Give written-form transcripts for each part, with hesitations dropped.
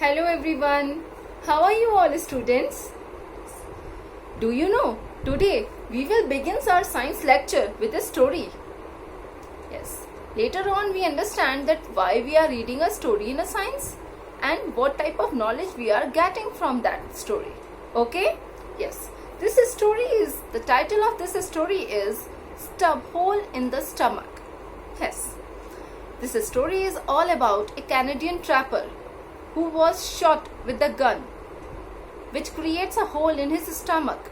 Hello everyone. How are you all students? Do you know, today we will begin our science lecture with a story. Yes, later on we understand that why we are reading a story in a science and what type of knowledge we are getting from that story. Okay? Yes, the title of this story is Stub Hole in the Stomach. Yes, this story is all about a Canadian trapper who was shot with a gun which creates a hole in his stomach.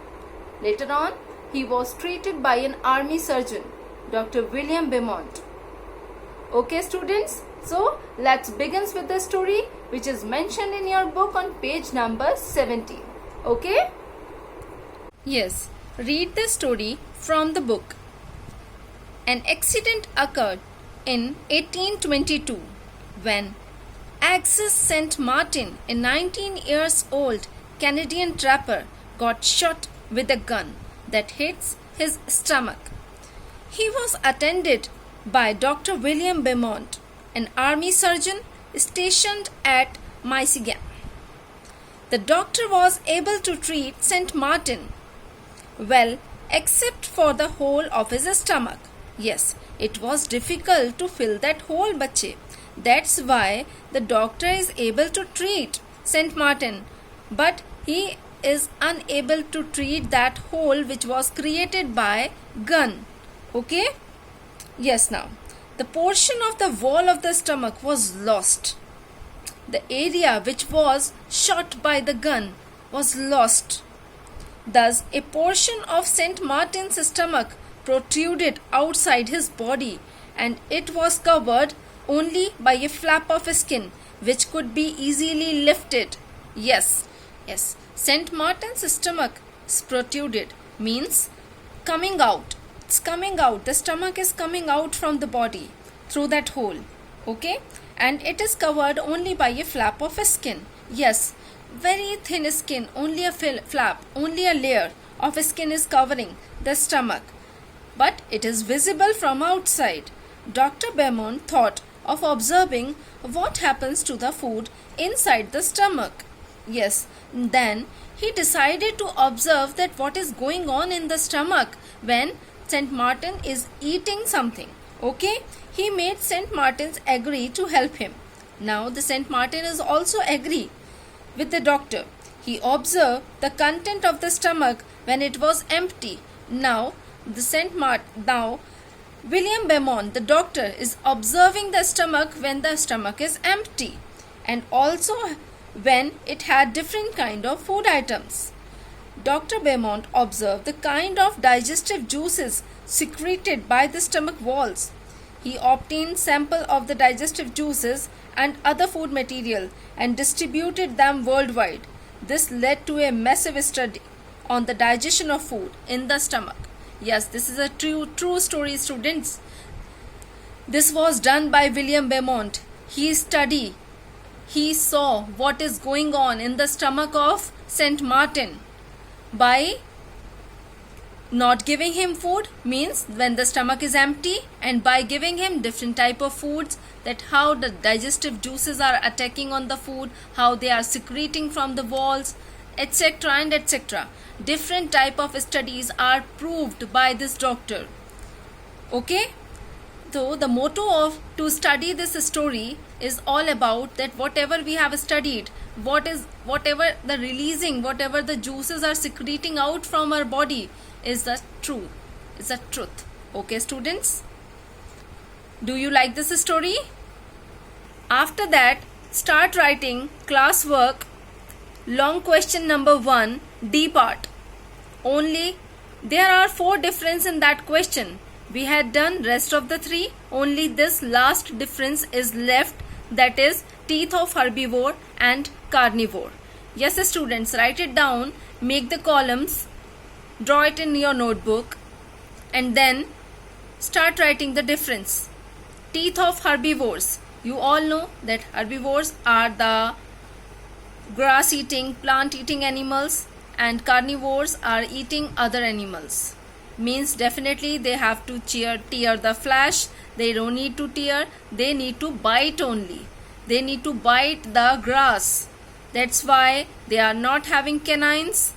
Later on, he was treated by an army surgeon, Dr. William Beaumont. Okay students, so let's begin with the story which is mentioned in your book on page number 17. Okay? Yes, read the story from the book. An accident occurred in 1822 when Alexis St. Martin, a 19-year-old Canadian trapper, got shot with a gun that hits his stomach. He was attended by Dr. William Beaumont, an army surgeon stationed at Michigan. The doctor was able to treat St. Martin well, except for the hole of his stomach. Yes, it was difficult to fill that hole, bachche. That's why the doctor is able to treat St. Martin, but he is unable to treat that hole which was created by gun. Okay? Yes, now the portion of the wall of the stomach was lost. The area which was shot by the gun was lost. Thus, a portion of St. Martin's stomach protruded outside his body, and it was covered only by a flap of skin which could be easily lifted. Yes, St. Martin's stomach is protruded means coming out. It's coming out. The stomach is coming out from the body through that hole. Okay? And it is covered only by a flap of skin. Yes, very thin skin, only a flap, only a layer of skin is covering the stomach. But it is visible from outside. Dr. Beaumont thought of observing what happens to the food inside the stomach. Yes, then he decided to observe that what is going on in the stomach when St. Martin is eating something. Okay, he made St. Martin's agree to help him. Now the St. Martin is also agree with the doctor. He observed the content of the stomach when it was empty. Now William Beaumont, the doctor, is observing the stomach when the stomach is empty and also when it had different kind of food items. Dr. Beaumont observed the kind of digestive juices secreted by the stomach walls. He obtained sample of the digestive juices and other food material and distributed them worldwide. This led to a massive study on the digestion of food in the stomach. Yes, this is a true story, students. This was done by William Beaumont. He saw what is going on in the stomach of St. Martin. By not giving him food means when the stomach is empty, and by giving him different type of foods, that how the digestive juices are attacking on the food, how they are secreting from the walls, etc. and etc. Different type of studies are proved by this doctor. Okay? So the motto of to study this story is all about that whatever we have studied, whatever the juices are secreting out from our body is the truth. Is the truth. Okay, students? Do you like this story? After that, start writing classwork long question number 1, D part. Only there are 4 difference in that question. We had done rest of the 3. Only this last difference is left, that is teeth of herbivore and carnivore. Yes students, write it down, make the columns, draw it in your notebook, and then start writing the difference. Teeth of herbivores. You all know that herbivores are the grass eating, plant eating animals, and carnivores are eating other animals. Means definitely they have to tear the flesh. They don't need to tear, they need to bite only. They need to bite the grass. That's why they are not having canines,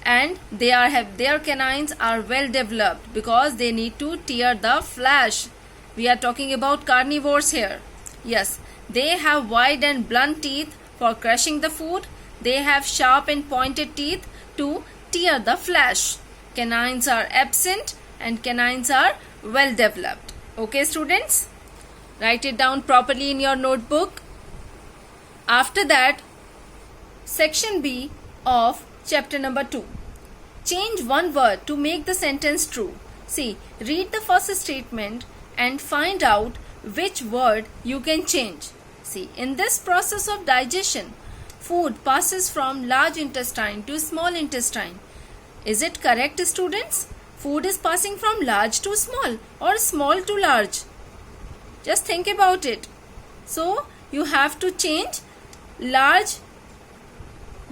and their canines are well developed because they need to tear the flesh. We are talking about carnivores here. Yes, they have wide and blunt teeth for crushing the food. They have sharp and pointed teeth to tear the flesh. Canines are absent and canines are well developed. Okay, students? Write it down properly in your notebook. After that, section B of chapter number 2. Change one word to make the sentence true. See, read the first statement and find out which word you can change. See, in this process of digestion, food passes from large intestine to small intestine. Is it correct, students? Food is passing from large to small or small to large. Just think about it. So, you have to change large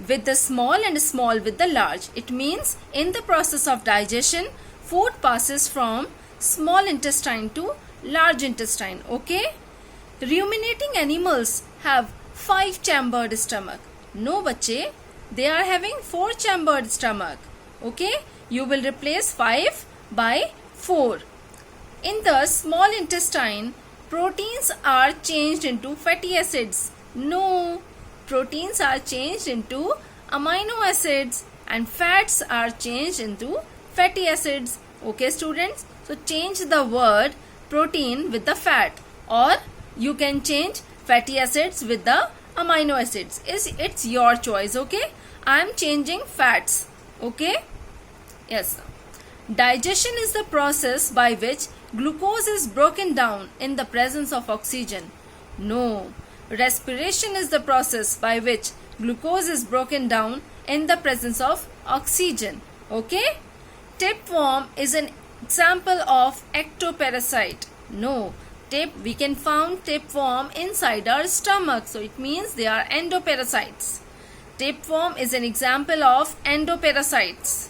with the small and small with the large. It means in the process of digestion, food passes from small intestine to large intestine. Okay? Ruminating animals have 5-chambered stomach. No, bache, they are having 4-chambered stomach. Okay? You will replace 5 by 4. In the small intestine, proteins are changed into fatty acids. No, proteins are changed into amino acids and fats are changed into fatty acids. Okay, students? So change the word protein with the fat, or you can change fatty acids with the amino acids. It's your choice. Okay, I am changing fats. Okay, yes. Digestion is the process by which glucose is broken down in the presence of oxygen. No, respiration is the process by which glucose is broken down in the presence of oxygen. Okay, tapeworm is an example of ectoparasite. No, we can found tapeworm inside our stomach, so it means they are endoparasites. Tapeworm is an example of endoparasites.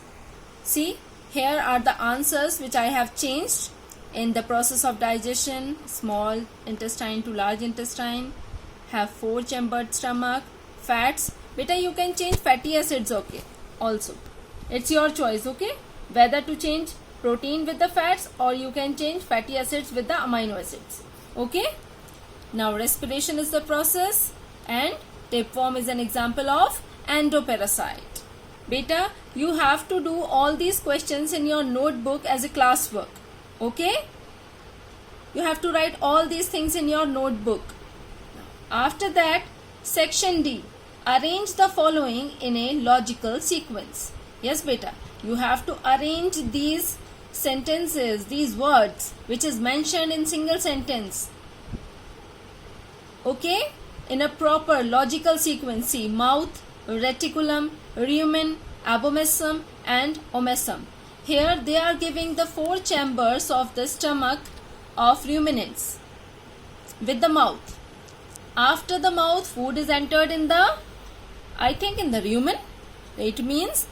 See, here are the answers which I have changed. In the process of digestion, small intestine to large intestine, have 4-chambered stomach, fats. Beta, you can change fatty acids. Okay, also it's your choice. Okay, whether to change protein with the fats or you can change fatty acids with the amino acids. Okay, now respiration is the process and tapeworm is an example of endoparasite. Beta, you have to do all these questions in your notebook as a classwork. Okay, you have to write all these things in your notebook. After that, section D, arrange the following in a logical sequence. Yes, beta, you have to arrange these sentences, these words which is mentioned in single sentence. Okay, in a proper logical sequence. See, mouth, reticulum, rumen, abomasum and omasum. Here they are giving the 4 chambers of the stomach of ruminants with the mouth. After the mouth, food is entered in the, I think in the rumen. It means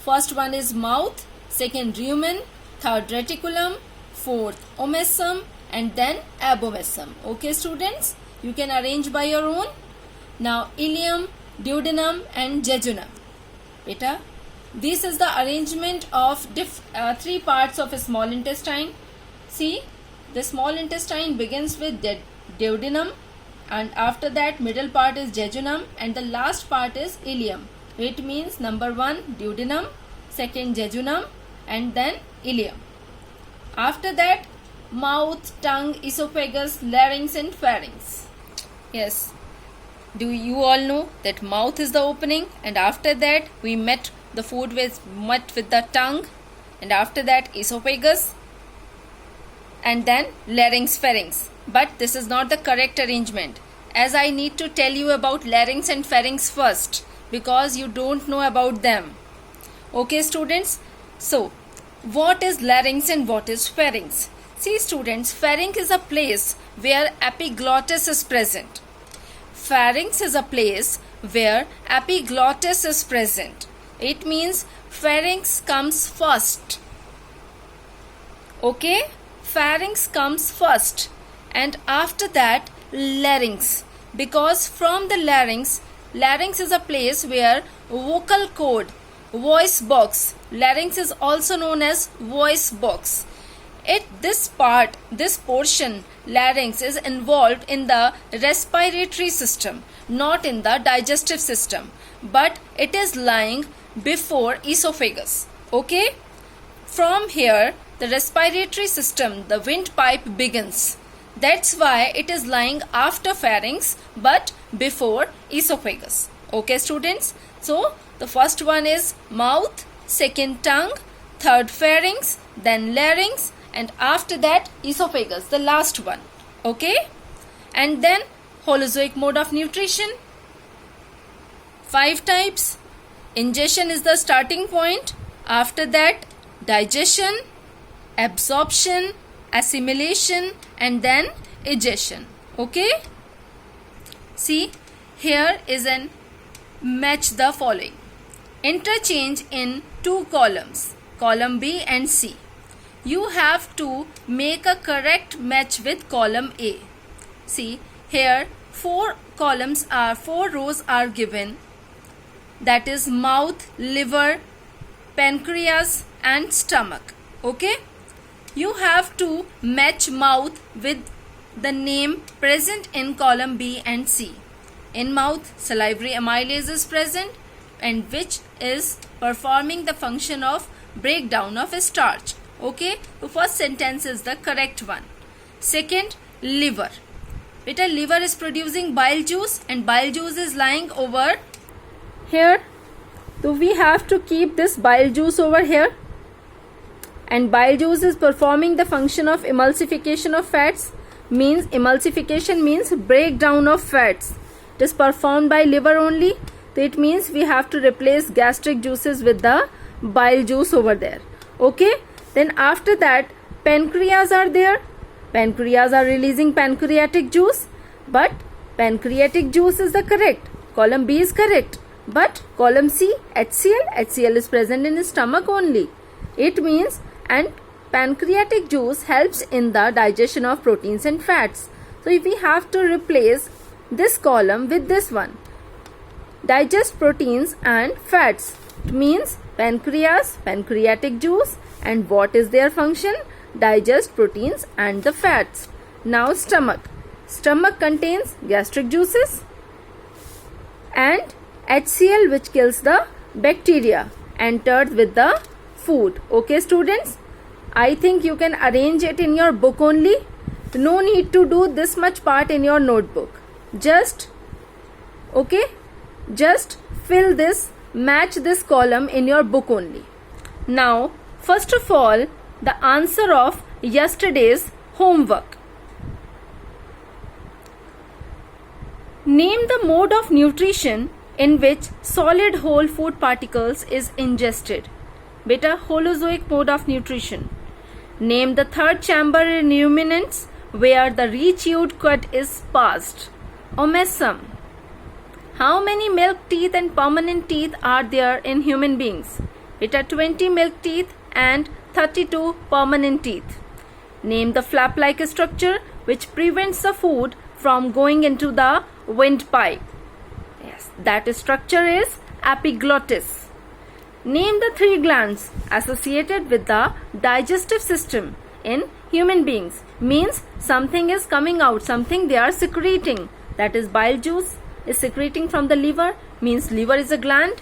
first one is mouth, second rumen, third reticulum, fourth omasum and then abomasum. Okay, students, you can arrange by your own. Now ileum, duodenum and jejunum. Beta, this is the arrangement of 3 parts of a small intestine. See, the small intestine begins with duodenum, and after that middle part is jejunum and the last part is ileum. It means number 1 duodenum, second jejunum and then ileum. After that, mouth, tongue, esophagus, larynx and pharynx. Yes, do you all know that mouth is the opening, and after that we met the food with the tongue, and after that esophagus and then larynx, pharynx. But this is not the correct arrangement, as I need to tell you about larynx and pharynx first because you don't know about them. Okay, students, so what is larynx and what is pharynx? See, students, pharynx is a place where epiglottis is present. Pharynx is a place where epiglottis is present. It means pharynx comes first. Okay, pharynx comes first and after that larynx, because from the larynx Larynx is a place where vocal cord, voice box, larynx is also known as voice box. This portion, larynx, is involved in the respiratory system, not in the digestive system, but it is lying before esophagus. Okay? From here, the respiratory system, the windpipe begins. That's why it is lying after pharynx but before esophagus. Okay, students? So, the first one is mouth, second tongue, third pharynx, then larynx, and after that esophagus, the last one. Okay? And then Holozoic mode of nutrition. 5 types. Ingestion is the starting point. After that, digestion, absorption, assimilation, and then egestion. Okay? See, here is an match the following. Interchange in 2 columns, column B and C. You have to make a correct match with column A. See, here 4 rows are given. That is mouth, liver, pancreas and stomach. Okay? You have to match mouth with the name present in column B and C. In mouth, salivary amylase is present, and which is performing the function of breakdown of starch. Okay? The first sentence is the correct one. Second, liver. Beta, liver is producing bile juice and bile juice is lying over here. So we have to keep this bile juice over here. And bile juice is performing the function of emulsification of fats. Means emulsification means breakdown of fats. It is performed by liver only. So it means we have to replace gastric juices with the bile juice over there. Okay? Then after that, pancreas are there. Pancreas are releasing pancreatic juice. But pancreatic juice is the correct. Column B is correct. But column C, HCl is present in the stomach only. It means, and pancreatic juice helps in the digestion of proteins and fats. So if we have to replace this column with this one, digest proteins and fats. It means pancreas, pancreatic juice, and what is their function? Digest proteins and the fats. Now stomach. Stomach contains gastric juices and HCl, which kills the bacteria, enters with the food. Okay, students? I think you can arrange it in your book only. No need to do this much part in your notebook. Just fill this, match this column in your book only. Now, first of all, the answer of yesterday's homework. Name the mode of nutrition in which solid whole food particles is ingested. Beta, Holozoic mode of nutrition. Name the third chamber in ruminants where the rechewed cud is passed. Omesum. How many milk teeth and permanent teeth are there in human beings? Beta, 20 milk teeth and 32 permanent teeth. Name the flap-like structure which prevents the food from going into the windpipe. Yes, that structure is epiglottis. Name the 3 glands associated with the digestive system in human beings. Means something is coming out, something they are secreting. That is bile juice is secreting from the liver. Means liver is a gland.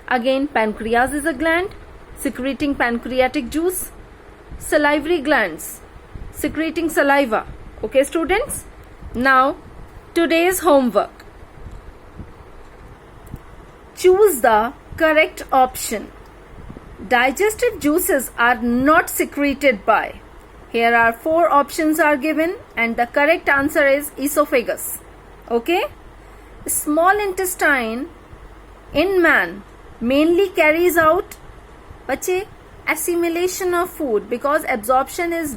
Again, pancreas is a gland secreting pancreatic juice. Salivary glands secreting saliva. Okay, students? Now, today's homework. Choose the correct option. Digestive juices are not secreted by. Here are 4 options are given and the correct answer is esophagus. Okay? Small intestine in man mainly carries out assimilation of food, because absorption is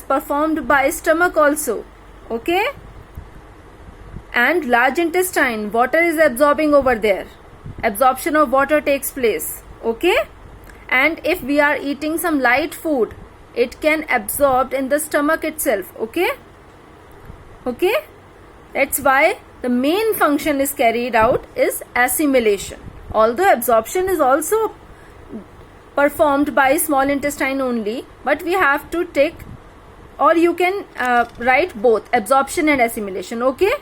performed by stomach also. Okay? And large intestine, water is absorbing over there. Absorption of water takes place. Okay? And if we are eating some light food, it can absorb in the stomach itself. Okay? Okay? That's why the main function is carried out is assimilation. Although absorption is also performed by small intestine only, but we have to take, or you can write both absorption and assimilation. Okay.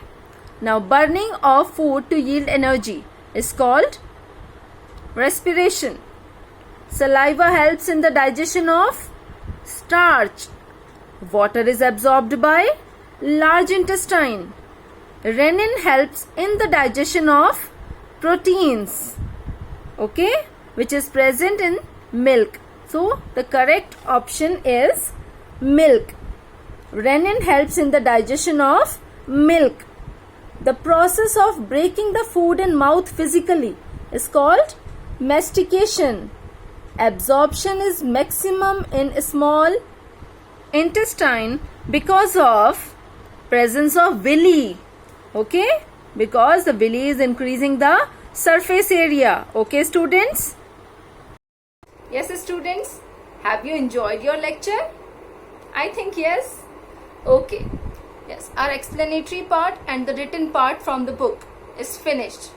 Now burning of food to yield energy is called respiration. Saliva helps in the digestion of starch. Water is absorbed by large intestine. Renin helps in the digestion of proteins, okay, which is present in milk. So the correct option is milk. Renin helps in the digestion of milk. The process of breaking the food in mouth physically is called mastication. Absorption is maximum in small intestine because of presence of villi. Okay, because the villi is increasing the surface area. Okay, students? Yes, students. Have you enjoyed your lecture? I think yes. Okay. Yes, our explanatory part and the written part from the book is finished.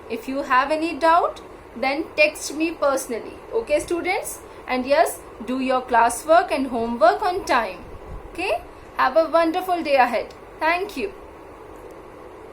If you have any doubt, then text me personally. Okay, students? And yes, do your classwork and homework on time. Okay? Have a wonderful day ahead. Thank you.